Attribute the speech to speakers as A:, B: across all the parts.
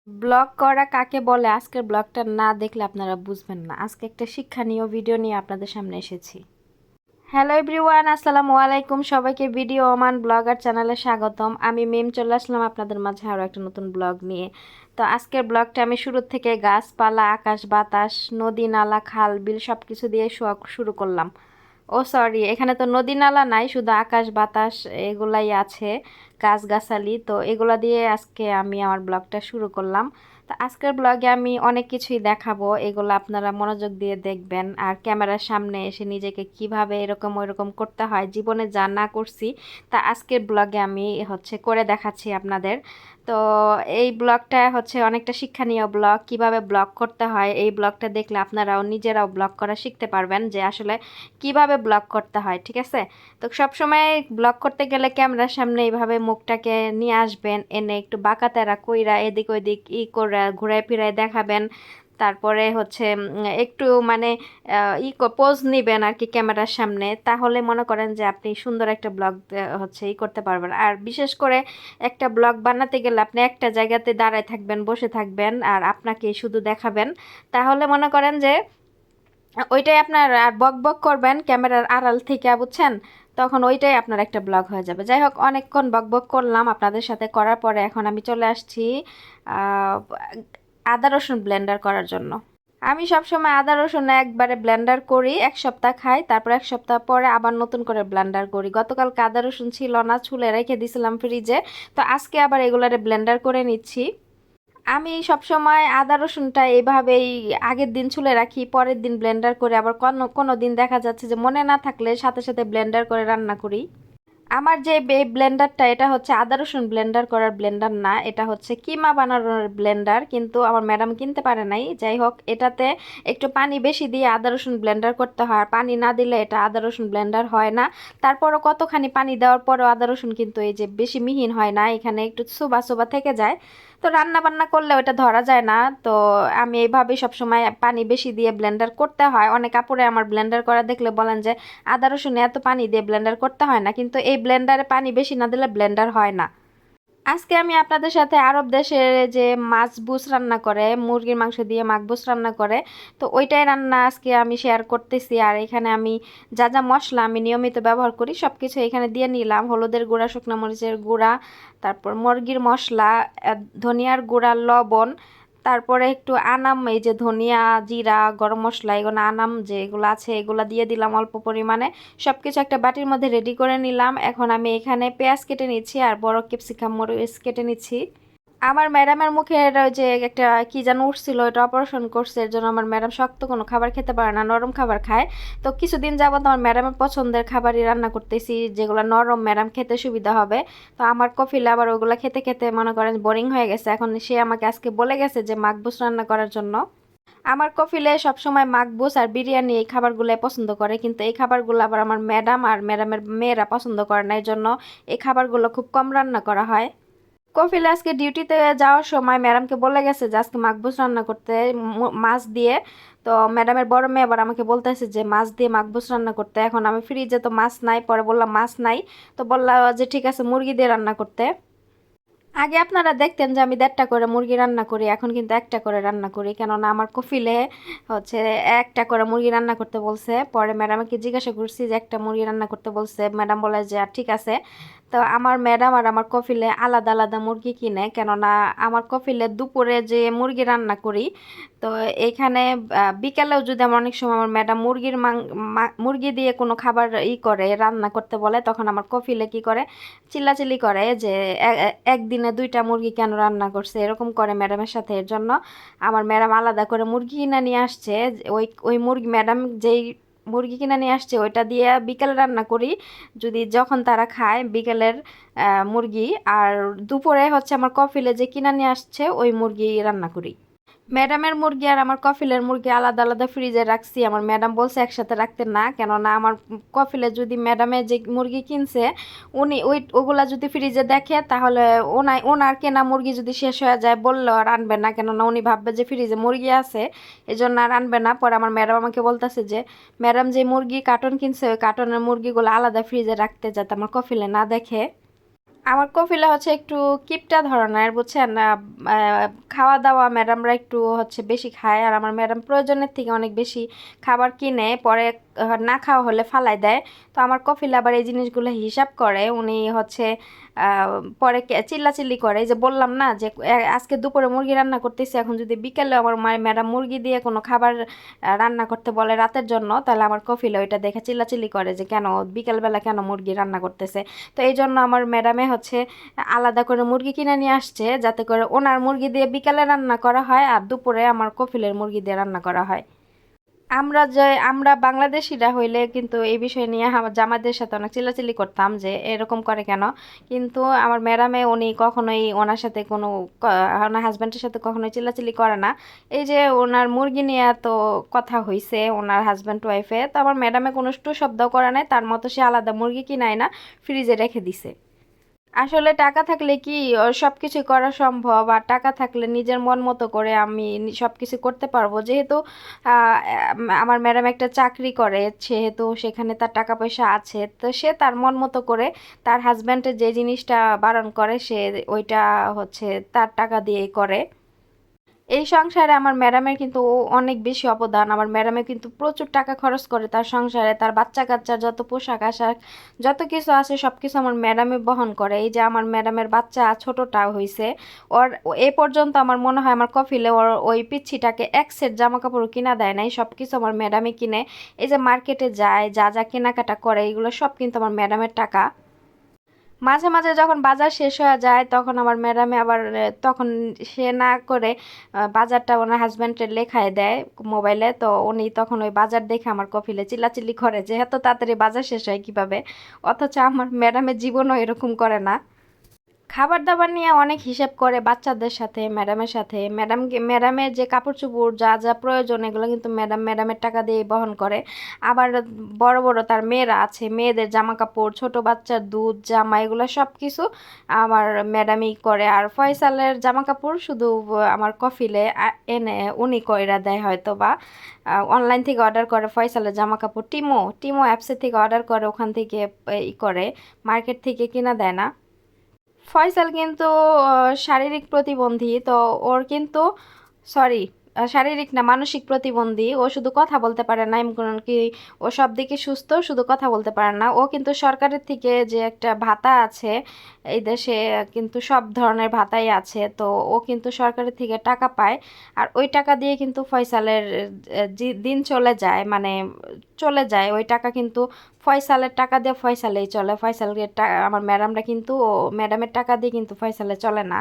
A: Blog করা কাকে বলে আজকের ব্লগটা না দেখলে আপনারা বুঝবেন না। আজকে একটা শিক্ষণীয় ভিডিও নিয়ে আপনাদের সামনে এসেছি। হ্যালো এভরিওয়ান, আসসালামু আলাইকুম। সবাইকে ভিডিও ওমান ব্লগার চ্যানেলে স্বাগতম। আমি মেম চলে আসলাম আপনাদের মাঝে আরও একটা নতুন ব্লগ নিয়ে। তো আজকের ব্লগটা আমি শুরু থেকে গাছপালা, আকাশ বাতাস, নদী নালা, খাল বিল সব কিছু দিয়ে শুরু করলাম। ও সরি, এখানে তো নদী নালা নাই, শুধু আকাশ বাতাস এগুলাই আছে, গাছগাছালি। তো এগুলা দিয়ে আজকে আমি আমার ব্লগটা শুরু করলাম। তো আজকের ব্লগে আমি অনেক কিছুই দেখাবো, এগুলো আপনারা মনোযোগ দিয়ে দেখবেন। আর ক্যামেরার সামনে এসে নিজেকে কিভাবে এরকম ওইরকম করতে হয়, জীবনে যা না করছি তা আজকের ব্লগে আমি করে দেখাচ্ছি আপনাদের। তো এই ব্লগটা অনেকটা শিক্ষণীয় ব্লগ, কিভাবে ব্লগ করতে হয় এই ব্লগটা দেখলে আপনারাও নিজেরাও ব্লগ করা শিখতে পারবেন যে আসলে কিভাবে ব্লগ করতে হয়। ঠিক আছে? তো সব সময় ব্লগ করতে গেলে ক্যামেরার সামনে এইভাবে মুখটাকে নিয়ে আসবেন, এনে একটু বাঁকাতেরা কইরা এদিক ওইদিক করে ঘুরায় ফিরায় দেখাবেন। তারপরে একটু মানে পোজ নিবেন আর কি ক্যামেরার সামনে, তাহলে মনে করেন যে আপনি সুন্দর একটা ব্লগ করতে পারবেন। আর বিশেষ করে একটা ব্লগ বানাতে গেলে আপনি একটা জায়গাতে দাঁড়ায় থাকবেন, বসে থাকবেন আর আপনাকে শুধু দেখাবেন, তাহলে মনে করেন যে ওইটাই আপনার, আর বক বক করবেন ক্যামেরার আড়াল থেকে, বুঝছেন? তখন ওইটাই আপনার একটা ব্লগ হয়ে যাবে। যাই হোক, অনেকক্ষণ বক বক করলাম আপনাদের সাথে, করার পরে এখন আমি চলে আসছি আহ, আদা রসুন ব্লেন্ডার করার জন্য। আমি সবসময় আদা রসুন একবারে ব্লেন্ডার করি, এক সপ্তাহ খাই, তারপর এক সপ্তাহ পরে আবার নতুন করে ব্লেন্ডার করি। গতকালকে আদা রসুন ছিল না, ছুলে রেখে দিয়েছিলাম ফ্রিজে, তো আজকে আবার এগুলারে ব্লেন্ডার করে নিচ্ছি। আমি সবসময় আদা রসুনটা এভাবেই আগের দিন ছুলে রাখি, পরের দিন ব্লেন্ডার করে, আবার কোনো কোনো দিন দেখা যাচ্ছে যে মনে না থাকলে সাথে সাথে ব্লেন্ডার করে রান্না করি। আমার যে এই ব্লেন্ডারটা, এটা হচ্ছে আদা রসুন ব্লেন্ডার করার ব্লেন্ডার না, এটা হচ্ছে কিমা বানানোর ব্লেন্ডার, কিন্তু আমার ম্যাডাম কিনতে পারে নাই। যাই হোক, এটাতে একটু পানি বেশি দিয়ে আদা রসুন ব্লেন্ডার করতে হয়, আর পানি না দিলে এটা আদা রসুন ব্লেন্ডার হয় না। তারপরও কতখানি পানি দেওয়ার পরও আদা রসুন কিন্তু এই যে বেশি মিহিন হয় না, এখানে একটু সোবা সোবা থেকে যায়। তো রান্না বান্না করলে ওটা ধরা যায় না। তো আমি এইভাবেই সবসময় পানি বেশি দিয়ে ব্লেন্ডার করতে হয়। অনেক আপুরে আমার ব্লেন্ডার করা দেখলে বলেন যে আদা রসুনে এত পানি দিয়ে ব্লেন্ডার করতে হয় না, কিন্তু এই ব্লেন্ডারে পানি বেশি না দিলে ব্লেন্ডার হয় না। আজকে আমি আপনাদের সাথে আরব দেশের যে মাছবুস রান্না করে, মুরগির মাংস দিয়ে মাকবুস রান্না করে, তো ওইটাই রান্না আজকে আমি শেয়ার করতেছি। আর এখানে আমি যা যা মশলা আমি নিয়মিত ব্যবহার করি সব কিছু এখানে দিয়ে নিলাম। হলুদের গুঁড়া, শুকনো মরিচের গুঁড়া, তারপর মুরগির মশলা, ধনিয়ার গুঁড়া, লবণ, তারপরে একটু আনাম, এই যে ধনিয়া, জিরা, গরম মশলা, এগুলো আনাম যে এগুলো আছে এগুলো দিয়ে দিলাম অল্প পরিমাণে। সব কিছু একটা বাটির মধ্যে রেডি করে নিলাম। এখন আমি এখানে পেঁয়াজ কেটে নিচ্ছি আর বড় ক্যাপসিকাম মরিচ কেটে নিচ্ছি। আমার ম্যাডামের মুখের ওই যে একটা কি যেন উঠছিল, এটা অপারেশন করছে, এর জন্য আমার ম্যাডাম শক্ত কোনো খাবার খেতে পারে না, নরম খাবার খায়। তো কিছুদিন যাবত আমার ম্যাডামের পছন্দের খাবারই রান্না করতেছি, যেগুলো নরম ম্যাডাম খেতে সুবিধা হবে। তো আমার কফিলে আবার ওগুলো খেতে খেতে মনে করেন বোরিং হয়ে গেছে, এখন সে আমাকে আজকে বলে গেছে যে মাকবুস রান্না করার জন্য। আমার কফিলে সবসময় মাকবুস আর বিরিয়ানি এই খাবারগুলো পছন্দ করে, কিন্তু এই খাবারগুলো আবার আমার ম্যাডাম আর ম্যাডামের মেয়েরা পছন্দ করে না, এই জন্য এই খাবারগুলো খুব কম রান্না করা হয়। কফিলে আজকে ডিউটিতে যাওয়ার সময় ম্যাডামকে বলে গেছে যে আজকে মাকবুস রান্না করতে, মাছ দিয়ে। তো ম্যাডামের বড় মেয়ে আবার আমাকে বলতেছে যে মাছ দিয়ে মাকবুস রান্না করতে। এখন আমি ফ্রিজে তো মাছ নাই, পরে বললাম মাছ নাই, তো বললাম যে ঠিক আছে মুরগি দিয়ে রান্না করতে। আগে আপনারা দেখতেন যে আমি 1.5টা করে মুরগি রান্না করি, এখন কিন্তু একটা করে রান্না করি, কেননা আমার কফিলে হচ্ছে একটা করে মুরগি রান্না করতে বলছে। পরে ম্যাডামকে জিজ্ঞাসা করছি যে একটা মুরগি রান্না করতে বলছে, ম্যাডাম বলে যে ঠিক আছে। তো আমার ম্যাডাম আর আমার কফিলে আলাদা আলাদা মুরগি কিনে, কেননা আমার কফিলে দুপুরে যে মুরগি রান্না করি, তো এইখানে বিকালেও যদি আমার অনেক সময় আমার ম্যাডাম মুরগি দিয়ে কোনো খাবার করে রান্না করতে বলে, তখন আমার কফিলে কি করে, চিল্লাচিল্লি করে যে একদিনে 2টা মুরগি কেন রান্না করছে, এরকম করে ম্যাডামের সাথে। এর জন্য আমার ম্যাডাম আলাদা করে মুরগি কিনে নিয়ে আসছে। ওই ওই মুরগি ম্যাডাম যেই মুরগি কিনে নিয়ে আসছে ওইটা দিয়ে বিকেলে রান্না করি, যদি যখন তারা খায় বিকেলের মুরগি। আর দুপুরে আমার কফিলে যে কিনে নিয়ে আসছে ওই মুরগি রান্না করি। ম্যাডামের মুরগি আর আমার কফিলের মুরগি আলাদা আলাদা ফ্রিজে রাখছি। আমার ম্যাডাম বলছে একসাথে রাখতে না, কেননা আমার কফিলে যদি ম্যাডামে যে মুরগি কিনছে উনি ওগুলা যদি ফ্রিজে দেখে, তাহলে ওনার কেনা মুরগি যদি শেষ হয়ে যায় বললেও আর আনবে না, কেননা উনি ভাববে যে ফ্রিজে মুরগি আছে, এজন্য আর আনবে না। পরে আমার ম্যাডাম আমাকে বলতেছে যে ম্যাডাম যে মুরগি কার্টন কিনছে ওই কার্টনের মুরগিগুলো আলাদা ফ্রিজে রাখতে, যাতে আমার কফিলে না দেখে। আমার কফিলা হচ্ছে একটু কিপটা ধরনের, বুঝছেন। খাওয়া দাওয়া ম্যাডামরা একটু হচ্ছে বেশি খায়, আর আমার ম্যাডাম প্রয়োজনের থেকে অনেক বেশি খাবার কিনে পরে না খাওয়া হলে ফালাই দেয়। তো আমার কফিলা আবার এই জিনিসগুলো হিসাব করে, উনি হচ্ছে পরে চিল্লাচিল্লি করে। এই যে বললাম না যে আজকে দুপুরে মুরগি রান্না করতেছি, এখন যদি বিকেলে আমার ম্যাডাম মুরগি দিয়ে কোনো খাবার রান্না করতে বলে রাতের জন্য, তাহলে আমার কফিলা ওইটা দেখে চিল্লাচিল্লি করে যে কেন বিকেলবেলা কেন মুরগি রান্না করতেছে। তো এই জন্য আমার ম্যাডামে হচ্ছে আলাদা করে মুরগি কিনে নিয়ে আসছে, যাতে করে ওনার মুরগি দিয়ে বিকালে রান্না করা হয় আর দুপুরে আমার কফিলের মুরগি দিয়ে রান্না করা হয়। আমরা বাংলাদেশিরা হইলে কিন্তু এই বিষয় নিয়ে আমার জামাইদের সাথে অনেক চিল্লাচিল্লি করতাম যে এরকম করে কেন। কিন্তু আমার ম্যাডামে উনি কখনোই ওনার সাথে কোনো ওনার হাজব্যান্ডের সাথে কখনোই চিল্লাচিল্লি করে না। এই যে ওনার মুরগি নিয়ে তো কথা হইছে ওনার হাজব্যান্ড ওয়াইফে, তো আমার ম্যাডামে কোনো টু শব্দ করে নাই, তার মতো সে আলাদা মুরগি কিনায় না, ফ্রিজে রেখে দিছে। আসলে টাকা থাকলে কি সব কিছু করা সম্ভব, আর টাকা থাকলে নিজের মন মতো করে আমি সব কিছু করতে পারবো। যেহেতু আমার ম্যাডাম একটা চাকরি করে, সেহেতু সেখানে তার টাকা পয়সা আছে, তো সে তার মন মতো করে তার হাজব্যান্ডের যে জিনিসটা বারণ করে সে ওইটা হচ্ছে তার টাকা দিয়েই করে। এই সংসারে আমার ম্যাডামের কিন্তু অনেক বেশি অবদান। আমার ম্যাডামে কিন্তু প্রচুর টাকা খরচ করে তার সংসারে, তার বাচ্চা কাচ্চার যত পোশাক আশাক যত কিছু আছে সব কিছু আমার ম্যাডামে বহন করে। এই যে আমার ম্যাডামের বাচ্চা ছোটটা হয়েছে, ওর এ পর্যন্ত আমার মনে হয় আমার কফিলে ওর ওই পিচ্ছিটাকে এক সেট জামা কাপড় কিনা দেয় নাই, সব কিছু আমার ম্যাডামে কিনে। এই যে মার্কেটে যায় যা যা কেনাকাটা করে এগুলো সব কিন্তু আমার ম্যাডামের টাকা। মাঝে মাঝে যখন বাজার শেষ হয়ে যায় তখন আমার ম্যাডামে আবার তখন সে না করে বাজারটা ওনার হাজব্যান্ডের লেখায় দেয় মোবাইলে, তো উনি তখন ওই বাজার দেখে আমার কফিলে চিল্লাচিল্লি করে যে এত তাড়াতাড়ি বাজার শেষ হয় কিভাবে। অথচ আমার ম্যাডামের জীবনও এরকম করে না। খাবার দাবার নিয়ে অনেক হিসেব করে বাচ্চাদের সাথে ম্যাডামের সাথে। ম্যাডামের যে কাপড় চোপড় যা যা প্রয়োজন এগুলো কিন্তু ম্যাডামের টাকা দিয়ে বহন করে। আবার বড় বড় তার মেয়েরা আছে, মেয়েদের জামা কাপড় ছোট বাচ্চার দুধ জামা এগুলো সব কিছু আমার ম্যাডামই করে। আর ফয়সালের জামা কাপড় শুধু আমার কফিলে এনে উনি কইরা দেয় হয়তো, বা অনলাইন থেকে অর্ডার করে ফয়সালের জামা কাপড়। টিমো টিমো অ্যাপসের থেকে অর্ডার করে, ওখান থেকে করে, মার্কেট থেকে কিনা দেয় না। ফয়সাল কিন্তু শারীরিক প্রতিবন্ধী, তো ওর কিন্তু সরি শারীরিক না মানসিক প্রতিবন্ধী। ও শুধু কথা বলতে পারে না, এমন কি ও সব দিকে সুস্থ, শুধু কথা বলতে পারে না। ও কিন্তু সরকারের থেকে যে একটা ভাতা আছে এই দেশে, কিন্তু সব ধরনের ভাতাই আছে, তো ও কিন্তু সরকারের থেকে টাকা পায়। আর ওই টাকা দিয়ে কিন্তু ফয়সালের দিন চলে যায়, মানে চলে যায় ওই টাকা কিন্তু ফয়সালের টাকা দিয়ে ফয়সালেই চলে। ফয়সালের আমার ম্যাডামরা কিন্তু ম্যাডামের টাকা দিয়ে কিন্তু ফয়সালে চলে না।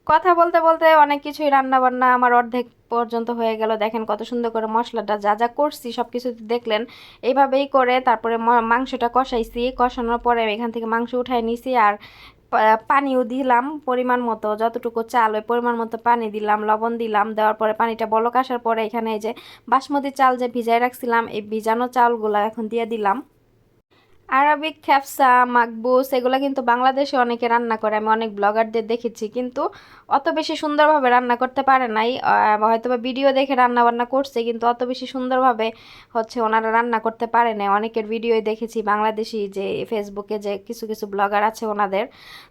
A: কথা বলতে বলতে অনেক কিছুই রান্না বান্না আমার অর্ধেক পর্যন্ত হয়ে গেল। দেখেন কত সুন্দর করে মশলাটা যা যা করছি সব কিছু দেখলেন। এইভাবেই করে তারপরে মাংসটা কষাইছি, কষানোর পরে এখান থেকে মাংস উঠাই নিছি, আর পানিও দিলাম পরিমাণ মতো, যতটুকু চাল ওই পরিমাণ মতো পানি দিলাম, লবণ দিলাম। দেওয়ার পরে পানিটা বলক আসার পরে এখানে এই যে বাসমতি চাল যে ভিজাই রাখছিলাম এই ভিজানো চালগুলা এখন দিয়ে দিলাম। আরবিক খ্যাপসা মাকবুস এগুলো কিন্তু বাংলাদেশে অনেকে রান্না করে, আমি অনেক ব্লগারদের দেখেছি, কিন্তু অত বেশি সুন্দরভাবে রান্না করতে পারে নাই। হয়তো বা ভিডিও দেখে রান্না বান্না করছে, কিন্তু অত বেশি সুন্দরভাবে হচ্ছে ওনারা রান্না করতে পারে নাই। অনেকের ভিডিওই দেখেছি বাংলাদেশি, যে ফেসবুকে যে কিছু কিছু ব্লগার আছে ওনাদের।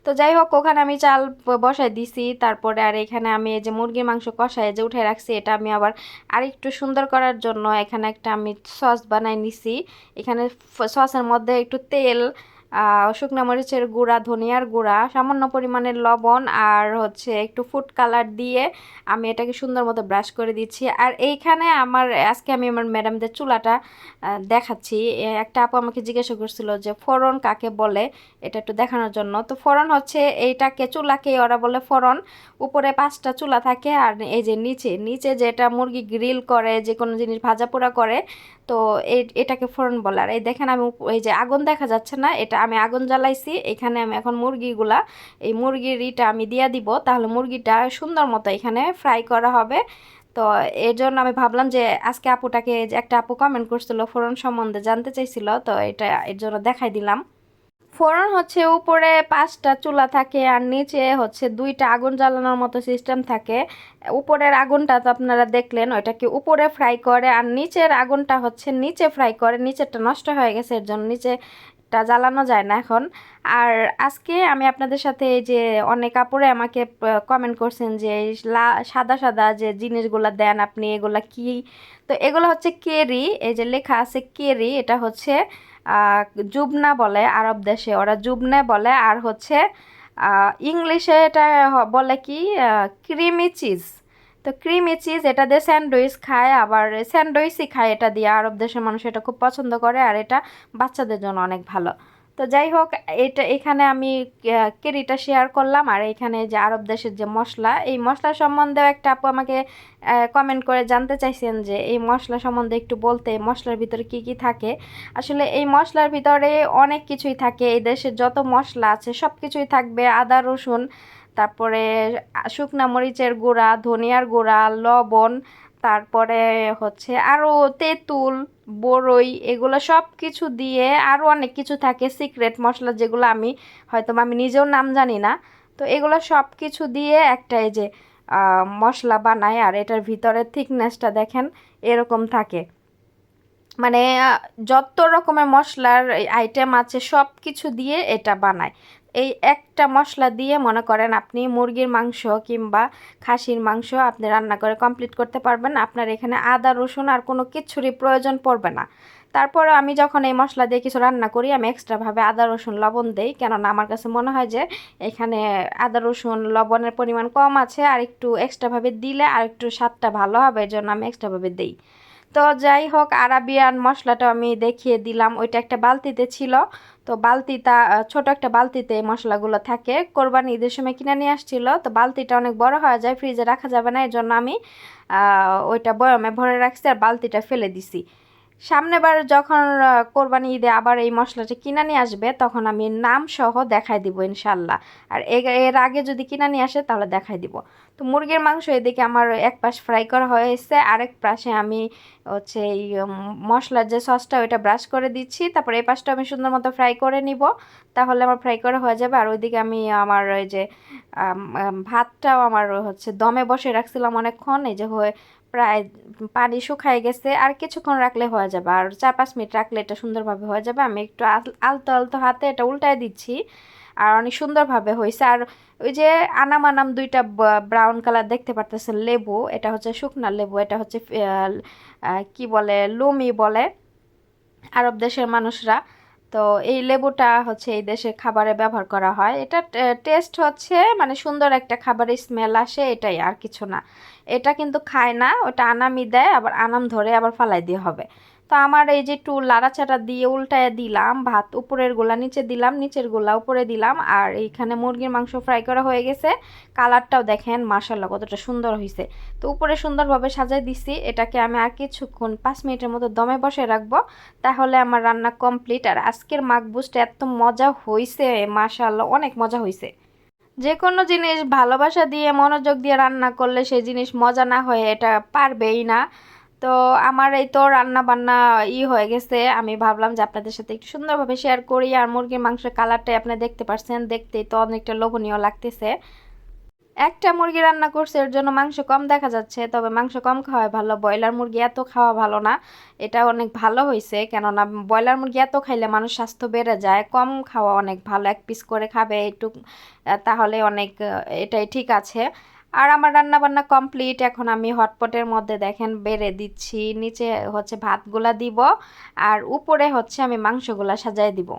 A: তো যাই হোক ওখানে আমি চাল বসাই দিছি, তারপরে আর এখানে আমি এই যে মুরগির মাংস কষায় যে উঠে রাখছি এটা আমি আবার আরেকটু সুন্দর করার জন্য এখানে একটা আমি সস বানাই নিছি। এখানে সসের মধ্যে একটু তেল, শুকনো মরিচের গুঁড়া, ধনিয়ার গুঁড়া, সামান্য পরিমাণের লবণ আর হচ্ছে একটু ফুড কালার দিয়ে আমি এটাকে সুন্দর মতো ব্রাশ করে দিচ্ছি। আর এইখানে আজকে আমি আমার ম্যাডামদের চুলাটা দেখাচ্ছি। একটা আপু আমাকে জিজ্ঞাসা করছিল যে ফোড়ন কাকে বলে, এটা একটু দেখানোর জন্য। তো ফোড়ন হচ্ছে এইটাকে চুলাকে ওরা বলে ফোড়ন। উপরে 5টা চুলা থাকে, আর এই যে নিচে নিচে যেটা মুরগি গ্রিল করে, যে কোনো জিনিস ভাজা পোড়া করে, তো এটাকে ফোড়ন বলে। আর এই দেখেন আমি এই যে আগুন দেখা যাচ্ছে না, এটা আমি আগুন জ্বালাইছি। এখানে আমি এখন মুরগিগুলা এই মুরগির ইটা আমি দিয়া দিব, তাহলে মুরগিটা সুন্দর মতো এখানে ফ্রাই করা হবে। তো এর জন্য আমি ভাবলাম যে আজকে আপুটাকে, যে একটা আপু কমেন্ট করছিল ফোড়ন সম্বন্ধে জানতে চাইছিল, তো এটা এর জন্য দেখাই দিলাম। ফোড়ন হচ্ছে উপরে 5টা চুলা থাকে আর নিচে হচ্ছে 2টা আগুন জ্বালানোর মতো সিস্টেম থাকে। উপরের আগুনটা তো আপনারা দেখলেন, ওইটাকে উপরে ফ্রাই করে, আর নিচের আগুনটা হচ্ছে নিচে ফ্রাই করে। নিচেরটা নষ্ট হয়ে গেছে এর জন্য নিচে গ্যাসটা জ্বালানো যায় না এখন। আর আজকে আমি আপনাদের সাথে এই যে অনেক আপুরে আমাকে কমেন্ট করছেন যে সাদা সাদা যে জিনিসগুলো দেন আপনি এগুলা কি, তো এগুলো হচ্ছে কেরি, এই যে লেখা আছে কেরি, এটা হচ্ছে জুবনা বলে, আরব দেশে ওরা জুবনা বলে, আর হচ্ছে ইংলিশে এটা বলে কি ক্রিমি চিজ। তো ক্রিমি চিজ এটা দিয়ে স্যান্ডউইচ খায়, আবার স্যান্ডউইচই খায় এটা দিয়ে, আরব দেশের মানুষ এটা খুব পছন্দ করে, আর এটা বাচ্চাদের জন্য অনেক ভালো। তো যাই হোক, এটা এখানে আমি কেরিটা শেয়ার করলাম। আর এখানে যে আরব দেশের যে মশলা, এই মশলা সম্বন্ধেও একটা আপু আমাকে কমেন্ট করে জানতে চাইছেন যে এই মশলা সম্বন্ধে একটু বলতে, এই মশলার ভিতরে কি কি থাকে। আসলে এই মশলার ভিতরে অনেক কিছুই থাকে, এই দেশের যত মশলা আছে সব কিছুই থাকবে, আদা রসুন, তারপরে শুকনা মরিচের গুঁড়া, ধনিয়ার গুঁড়া, লবণ, তারপরে হচ্ছে আরও তেঁতুল, বড়ই, এগুলো সব কিছু দিয়ে আরও অনেক কিছু থাকে সিক্রেট মশলা, যেগুলো হয়তো আমি নিজেও নাম জানি না। তো এগুলো সব কিছু দিয়ে একটা এই যে মশলা বানায়, আর এটার ভিতরের থিকনেসটা দেখেন এরকম থাকে। মানে যত রকমের মশলার আইটেম আছে সব কিছু দিয়ে এটা বানায়। এই একটা মশলা দিয়ে মনে করেন আপনি মুরগির মাংস কিংবা খাসির মাংস আপনি রান্না করে কমপ্লিট করতে পারবেন। আপনার এখানে আদা রসুন আর কোনো কিছুরই প্রয়োজন পড়বে না। তারপরে আমি যখন এই মশলা দিয়ে কিছু রান্না করি, আমি এক্সট্রাভাবে আদা রসুন লবণ দেই, কেননা আমার কাছে মনে হয় যে এখানে আদা রসুন লবণের পরিমাণ কম আছে, আর একটু এক্সট্রাভাবে দিলে আর একটু স্বাদটা ভালো হবে, এর জন্য আমি এক্সট্রাভাবে দিই। তো যাই হোক, আরাবিয়ান মশলাটা আমি দেখিয়ে দিলাম, ওইটা একটা বালতিতে ছিল। তো বালতিটা ছোট একটা বালতিতে এই মশলাগুলো থাকে, কোরবানি ঈদের সময় কিনে নিয়ে আসছিল। তো বালতিটা অনেক বড় হয়ে যায়, ফ্রিজে রাখা যাবে না, এর জন্য আমি ওইটা বয়ামে ভরে রাখছি আর বালতিটা ফেলে দিছি। সামনেবার যখন কোরবানি ঈদে আবার এই মশলাটা কিনে নিয়ে আসবে, তখন আমি নাম সহ দেখাই দিব ইনশাল্লাহ। আর এর আগে যদি কিনে নিয়ে আসে তাহলে দেখাই দিব। তো মুরগির মাংস এদিকে আমার এক পাশ ফ্রাই করা হয়েছে, আরেক পাশে আমি হচ্ছে এই মশলার যে সসটা ওইটা ব্রাশ করে দিচ্ছি, তারপর এই পাশটা আমি সুন্দর মতো ফ্রাই করে নিব, তাহলে আমার ফ্রাই করা হয়ে যাবে। আর ওইদিকে আমি আমার ওই যে ভাতটাও আমার হচ্ছে দমে বসে রাখছিলাম অনেকক্ষণ, এই যে হয়ে প্রায় পানি শুকায় গেছে, আর কিছুক্ষণ রাখলে হয়ে যাবে, আর 4-5 মিনিট রাখলে এটা সুন্দরভাবে হয়ে যাবে। আমি একটু আলতো আলতো হাতে এটা উল্টায় দিচ্ছি, আর অনেক সুন্দরভাবে হয়েছে। আর ওই যে আনাম আনাম দুইটা ব্রাউন কালার দেখতে পারতেছেন লেবু, এটা হচ্ছে শুকনা লেবু, এটা হচ্ছে কি বলে লুমি বলে আরব দেশের মানুষরা। তো এই লেবুটা হচ্ছে এই দেশের খাবারে ব্যবহার করা হয়, এটা টেস্ট হচ্ছে মানে সুন্দর একটা খাবারের স্মেল আসে, এটাই, আর কিছু না। এটা কিন্তু খায় না, ওটা আনামি দেয়, আবার আনাম ধরে আবার ফালাই দিয়ে হবে। তো আমার এই যে একটু লাড়াচাড়া দিয়ে উল্টায় দিলাম, ভাত উপরের গোলা নিচে দিলাম, নিচের গোলা উপরে দিলাম, আর এইখানে মুরগির মাংস ফ্রাই করা হয়ে গেছে। কালারটাও দেখেন মাশাল্লাহ কতটা সুন্দর হয়েছে। তো উপরে সুন্দরভাবে সাজাই দিছি, এটাকে আমি আর কিছুক্ষণ 5 মিনিটের মতো দমে বসে রাখবো, তাহলে আমার রান্না কমপ্লিট। আর আজকের মাকবুসটা এত মজা হয়েছে, মাশাআল্লাহ অনেক মজা হয়েছে। যে কোনো জিনিস ভালোবাসা দিয়ে মনোযোগ দিয়ে রান্না করলে সেই জিনিস মজা না হয়ে এটা পারবেই না। তো আমার এই তো রান্না বান্না হয়ে গেছে, আমি ভাবলাম যে আপনাদের সাথে একটু সুন্দরভাবে শেয়ার করি। আর মুরগির মাংসের কালারটাই আপনি দেখতে পাচ্ছেন, দেখতেই তো অনেকটা লোভনীয় লাগতেছে। একটা মুরগি রান্না করছে, এর জন্য মাংস কম দেখা যাচ্ছে, তবে মাংস কম খাওয়াই ভালো, ব্রয়লার মুরগি এত খাওয়া ভালো না। এটা অনেক ভালো হয়েছে, কেননা ব্রয়লার মুরগি এত খাইলে মানুষ স্বাস্থ্য বেড়ে যায়, কম খাওয়া অনেক ভালো, 1 পিস করে খাবে একটু, তাহলে অনেক এটাই ঠিক আছে। আর আমার রান্না বান্না কমপ্লিট, এখন আমি হটপটের মধ্যে দেখেন বেড়ে দিচ্ছি, নিচে হচ্ছে ভাতগুলা দিব, আর উপরে হচ্ছে আমি মাংসগুলা সাজায় দিব।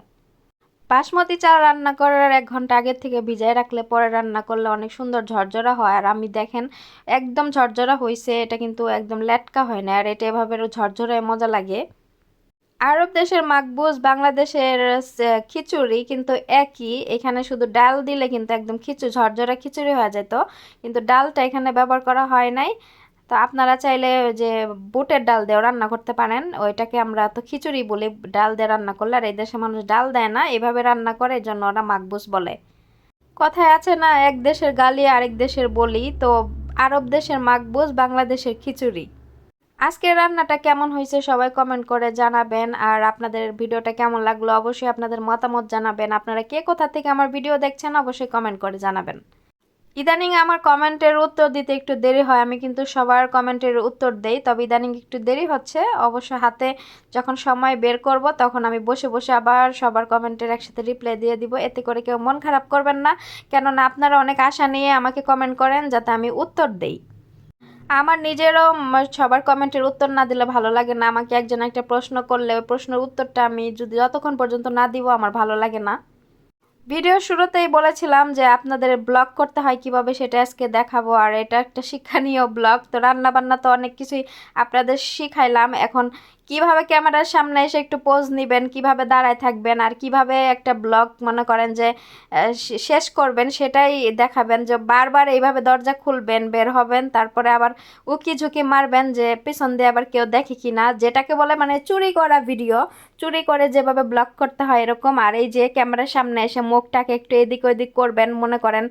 A: বাসমতি চাল রান্না করার 1 ঘন্টা আগের থেকে ভিজায় রাখলে পরে রান্না করলে অনেক সুন্দর ঝরঝরা হয়। আর আমি দেখেন একদম ঝরঝরা হয়েছে, এটা কিন্তু একদম লেটকা হয় না, আর এটা এভাবে ঝরঝরায় মজা লাগে। আরব দেশের মাকবুজ বাংলাদেশের খিচুড়ি কিন্তু একই, এখানে শুধু ডাল দিলে কিন্তু একদম ঝরঝরা খিচুড়ি হয়ে যেত, কিন্তু ডালটা এখানে ব্যবহার করা হয় নাই। তো আপনারা চাইলে যে বুটের ডাল দিয়েও রান্না করতে পারেন, ওইটাকে আমরা তো খিচুড়ি বলি ডাল দিয়ে রান্না করলে, আর এই দেশের মানুষ ডাল দেয় না, এভাবে রান্না করে, এই জন্য ওরা মাকবুস বলে। কথায় আছে না, এক দেশের গালি আরেক দেশের বলি, তো আরব দেশের মাকবুস বাংলাদেশের খিচুড়ি। আজকের রান্নাটা কেমন হয়েছে সবাই কমেন্ট করে জানাবেন, আর আপনাদের ভিডিওটা কেমন লাগলো অবশ্যই আপনাদের মতামত জানাবেন। আপনারা কে কোথা থেকে আমার ভিডিও দেখছেন অবশ্যই কমেন্ট করে জানাবেন। ইদানিং আমার কমেন্টের উত্তর দিতে একটু দেরি হয়, আমি কিন্তু সবার কমেন্টের উত্তর দেই, তবে ইদানিং একটু দেরি হচ্ছে। অবশ্য হাতে যখন সময় বের করব তখন আমি বসে বসে আবার সবার কমেন্টের একসাথে রিপ্লাই দিয়ে দিব। এতে করে কেউ মন খারাপ করবেন না, কেননা আপনারা অনেক আশা নিয়ে আমাকে কমেন্ট করেন যাতে আমি উত্তর দেই। আমার নিজেরও সবার কমেন্টের উত্তর না দিলে ভালো লাগে না। আমাকে একজন একটা প্রশ্ন করলে ওই প্রশ্নের উত্তরটা আমি যদি যতক্ষণ পর্যন্ত না দিব আমার ভালো লাগে না। ভিডিও শুরুতেই বলেছিলাম যে আপনাদের ব্লগ করতে হয় কিভাবে, সেটা আজকে দেখাবো। আর এটা একটা শিক্ষণীয় ব্লগ, তো রান্না বান্না তো অনেক কিছুই আপনাদের শিখাইলাম। এখন কিভাবে ক্যামেরার সামনে এসে একটু পোজ নেবেন, কিভাবে দাঁড়ায় থাকবেন, আর কিভাবে একটা ব্লগ মনে করেন যে শেষ করবেন সেটাই দেখাবেন। যে বারবার এইভাবে দরজা খুলবেন, বের হবেন, তারপরে আবার উকি ঝুঁকি মারবেন যে পিছন দিয়ে আবার কেউ দেখে কিনা, যেটাকে বলে মানে চুরি করা ভিডিও। চুরি করে যেভাবে ব্লগ করতে হয় এরকম। আর এই যে ক্যামেরার সামনে এসে মুখটাকে একটু এদিক ওদিক করবেন, মনে করেন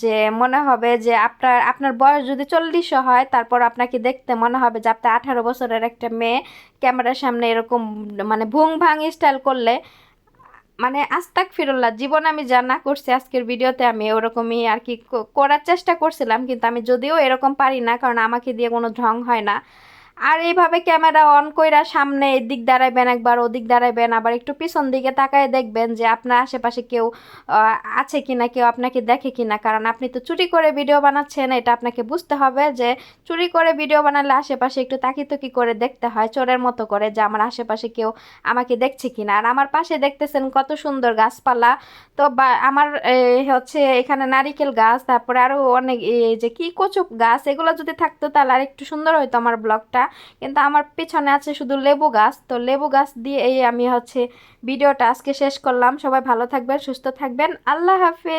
A: যে মনে হবে যে আপনার আপনার বয়স যদি 40ও হয়, তারপর আপনাকে দেখতে মনে হবে যে আপনি 18 বছরের একটা মেয়ে ক্যামেরার সামনে এরকম মানে ভুং ভাং স্টাইল করলে, মানে আস্তাক ফিরুল্লাহ, জীবন আমি যা না করছি আজকের ভিডিওতে আমি ওরকমই আর কি করার চেষ্টা করছিলাম। কিন্তু আমি যদিও এরকম পারি না, কারণ আমাকে দিয়ে কোনো ঢং হয় না। আর এইভাবে ক্যামেরা অন কইরা সামনে এদিক দাঁড়াইবেন, একবার ওদিক দাঁড়াইবেন, আবার একটু পিছন দিকে তাকায় দেখবেন যে আপনার আশেপাশে কেউ আছে কিনা, কেউ আপনাকে দেখে কিনা। কারণ আপনি তো চুরি করে ভিডিও বানাচ্ছেন, এটা আপনাকে বুঝতে হবে যে চুরি করে ভিডিও বানালে আশেপাশে একটু তাকিতুকি করে দেখতে হয় চোরের মতো করে, যে আমার আশেপাশে কেউ আমাকে দেখছে কিনা। আর আমার পাশে দেখতেছেন কত সুন্দর গাছপালা। তো আমার হচ্ছে এখানে নারিকেল গাছ, তারপরে আরও অনেক এই যে কি কচু গাছ, এগুলো যদি থাকতো তাহলে আর একটু সুন্দর হতো আমার ব্লগটা। কিন্তু আমার পিছনে আছে শুধু লেবু গাছ। তো লেবু গাছ দিয়ে এই আমি হচ্ছে ভিডিওটা আজকে শেষ করলাম। সবাই ভালো থাকবেন, সুস্থ থাকবেন, আল্লাহ হাফেজ।